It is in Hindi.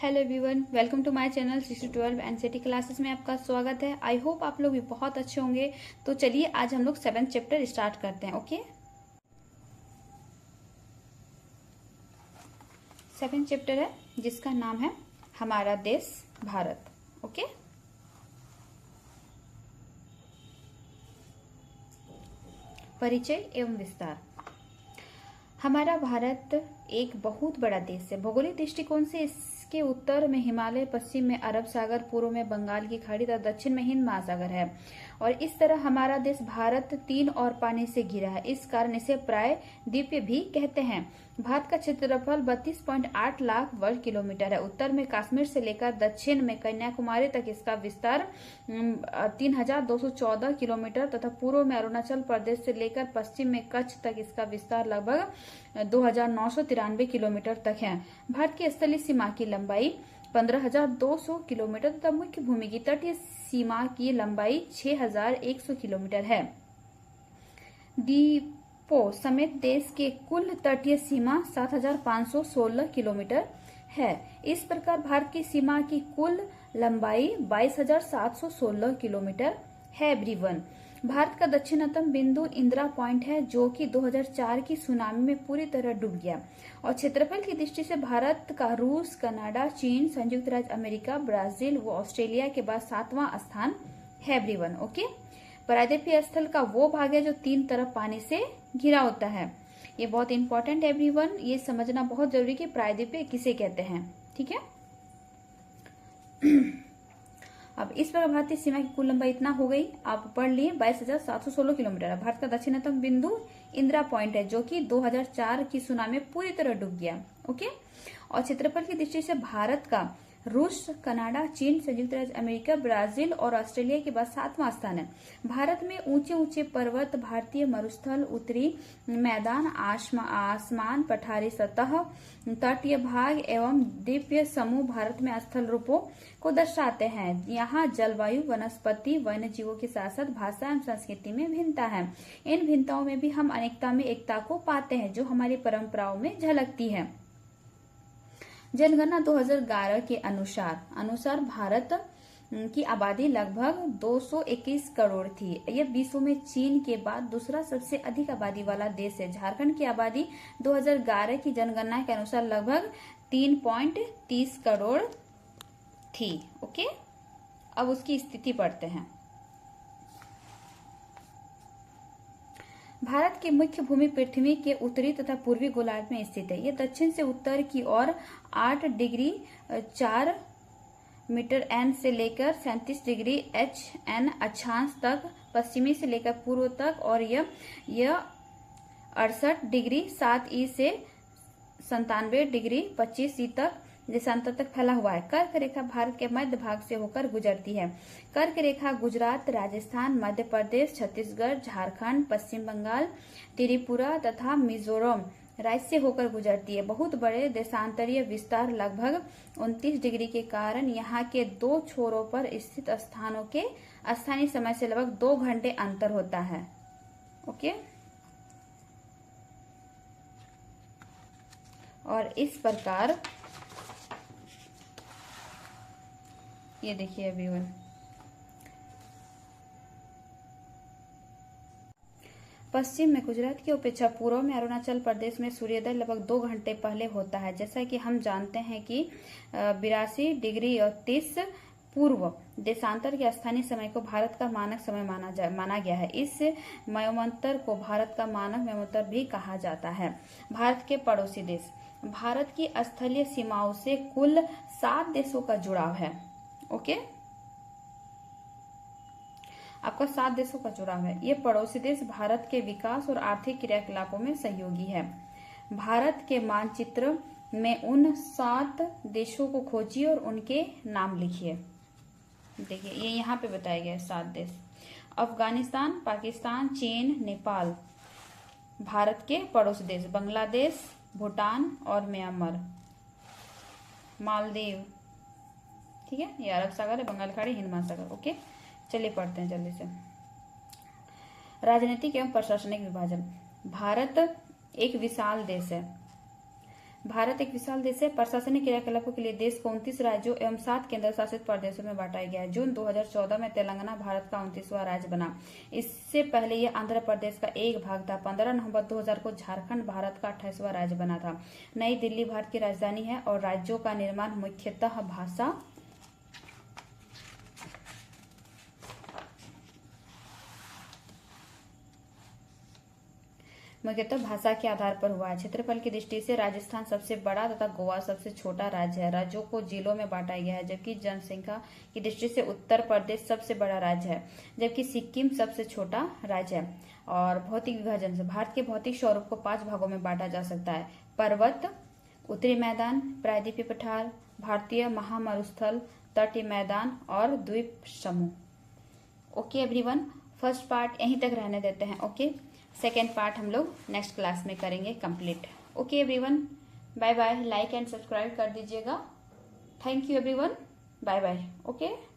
Hello everyone, welcome to my channel 6-12 NCERT classes में आपका स्वागत है। आई होप आप लोग भी बहुत अच्छे होंगे। तो चलिए आज हम लोग 7th चैप्टर स्टार्ट करते हैं। ओके, 7th चैप्टर है जिसका नाम है हमारा देश भारत। ओके, परिचय एवं विस्तार। हमारा भारत एक बहुत बड़ा देश है। भौगोलिक दृष्टिकोण से इसके उत्तर में हिमालय, पश्चिम में अरब सागर, पूर्व में बंगाल की खाड़ी तथा दक्षिण में हिंद महासागर है। और इस तरह हमारा देश भारत 3 और पानी से घिरा है। इस कारण इसे प्राय द्वीप भी कहते हैं। भारत का क्षेत्रफल 32.8 लाख वर्ग किलोमीटर है। उत्तर में कश्मीर से लेकर दक्षिण में कन्याकुमारी तक इसका विस्तार 3214 किलोमीटर तथा पूर्व में अरुणाचल प्रदेश से लेकर पश्चिम में कच्छ तक इसका विस्तार लगभग 2993 किलोमीटर तक है। भारत की स्थलीय सीमा की लंबाई 15,200 किलोमीटर तथा मुख्य भूमि की तटीय सीमा की लंबाई 6,100 किलोमीटर है। द्वीपों समेत देश के कुल तटीय सीमा 7,516 किलोमीटर है। इस प्रकार भारत की सीमा की कुल लंबाई 22,716 किलोमीटर है। एवरीवन, भारत का दक्षिणतम बिंदु इंदिरा पॉइंट है जो कि 2004 की सुनामी में पूरी तरह डूब गया। और क्षेत्रफल की दृष्टि से भारत का रूस, कनाडा, चीन, संयुक्त राज्य अमेरिका, ब्राजील व ऑस्ट्रेलिया के बाद 7वां स्थान है। Everyone, okay. प्रायद्वीपीय स्थल का वो भाग है जो 3 तरफ पानी से घिरा होता है। ये बहुत इंपॉर्टेंट है एवरीवन, ये समझना बहुत जरूरी कि प्रायद्वीपीय किसे कहते हैं। ठीक है। अब इस पर भारतीय सीमा की कुल लंबाई इतना हो गई, आप पढ़ लिए 22,716 किलोमीटर। भारत का दक्षिणतम बिंदु इंदिरा पॉइंट है जो कि 2004 की सुनामी में पूरी तरह डूब गया। ओके। और क्षेत्रफल की दृष्टि से भारत का रूस, कनाडा, चीन, संयुक्त राज्य अमेरिका, ब्राजील और ऑस्ट्रेलिया के बाद 7वां स्थान है। भारत में ऊंचे ऊंचे पर्वत, भारतीय मरुस्थल, उत्तरी मैदान, आसमान, पठारी सतह, तटीय भाग एवं द्वीपीय समूह भारत में स्थल रूपों को दर्शाते हैं। यहाँ जलवायु, वनस्पति, वन्य जीवों के साथ साथ भाषा एवं संस्कृति में भिन्नता है। इन भिन्नताओं में भी हम अनेकता में एकता को पाते हैं जो हमारी परंपराओं में झलकती है। जनगणना 2011 के अनुसार भारत की आबादी लगभग 221 करोड़ थी। यह विश्व में चीन के बाद दूसरा सबसे अधिक आबादी वाला देश है। झारखंड की आबादी 2011 की जनगणना के अनुसार लगभग 3.30 करोड़ थी। ओके, अब उसकी स्थिति पढ़ते हैं। भारत की मुख्य भूमि पृथ्वी के उत्तरी तथा पूर्वी गोलार्ध में स्थित है। यह दक्षिण से उत्तर की ओर 8 डिग्री 4 मीटर एन से लेकर 37 डिग्री एच एन अक्षांश तक, पश्चिमी से लेकर पूर्व तक, और यह 68 डिग्री 7 ई से 97 डिग्री 25 ई तक देशांतर तक फैला हुआ है। कर्क रेखा भारत के मध्य भाग से होकर गुजरती है। कर्क रेखा गुजरात, राजस्थान, मध्य प्रदेश, छत्तीसगढ़, झारखंड, पश्चिम बंगाल, त्रिपुरा तथा मिजोरम राज्य से होकर गुजरती है। बहुत बड़े देशांतरीय विस्तार लगभग 29 डिग्री के कारण यहाँ के 2 छोरों पर स्थित स्थानों के स्थानीय समय से लगभग 2 घंटे अंतर होता है। ओके, और इस प्रकार ये देखिए एवरीवन, पश्चिम में गुजरात की अपेक्षा पूर्व में अरुणाचल प्रदेश में सूर्योदय लगभग 2 घंटे पहले होता है। जैसा कि हम जानते हैं कि 82 डिग्री और 30 पूर्व देशांतर के स्थानीय समय को भारत का मानक समय माना गया है। इस मयोमंतर को भारत का मानक मयोमंतर भी कहा जाता है। भारत के पड़ोसी देश। भारत की स्थलीय सीमाओं से कुल 7 देशों का जुड़ाव है। ओके, आपका 7 देशों का जुड़ाव है। ये पड़ोसी देश भारत के विकास और आर्थिक क्रियाकलापों में सहयोगी है। भारत के मानचित्र में उन 7 देशों को खोजिए और उनके नाम लिखिए। देखिए ये यहाँ पे बताए गए 7 देश। अफगानिस्तान, पाकिस्तान, चीन, नेपाल भारत के पड़ोसी देश। बांग्लादेश, भूटान और म्यांमार, मालदीव, ठीक है, ये अरब सागर है, बंगाल खाड़ी, हिंद महासागर। ओके, चलिए पढ़ते हैं जल्दी से। राजनीतिक एवं प्रशासनिक विभाजन। भारत एक विशाल देश है। भारत एक विशाल देश है। प्रशासनिक क्रियाकलापों के लिए देश को 29 राज्यों एवं 7 केंद्र शासित प्रदेशों में बांटा गया है। जून 2014 में तेलंगाना भारत का 29वां राज्य बना। इससे पहले यह आंध्र प्रदेश का एक भाग था। 15 नवंबर 2000 को झारखंड भारत का 28वां राज्य बना था। नई दिल्ली भारत की राजधानी है और राज्यों का निर्माण मुख्यतः भाषा के आधार पर हुआ है। क्षेत्रफल की दृष्टि से राजस्थान सबसे बड़ा तथा गोवा सबसे छोटा राज्य है। राज्यों को जिलों में बांटा गया है, जबकि जनसंख्या की दृष्टि से उत्तर प्रदेश सबसे बड़ा राज्य है, जबकि सिक्किम सबसे छोटा राज्य है। और भौतिक विभाजन से भारत के भौतिक स्वरूप को 5 भागों में बांटा जा सकता है: पर्वत, उत्तरी मैदान, प्रायद्वीपीय पठार, भारतीय महामरुस्थल, तटीय मैदान और द्वीप समूह। ओके एवरीवन, फर्स्ट पार्ट यहीं तक रहने देते हैं। ओके, सेकेंड पार्ट हम लोग नेक्स्ट क्लास में करेंगे complete. Okay everyone, bye bye. Like and subscribe कर दीजिएगा। Thank you everyone, bye bye. Okay.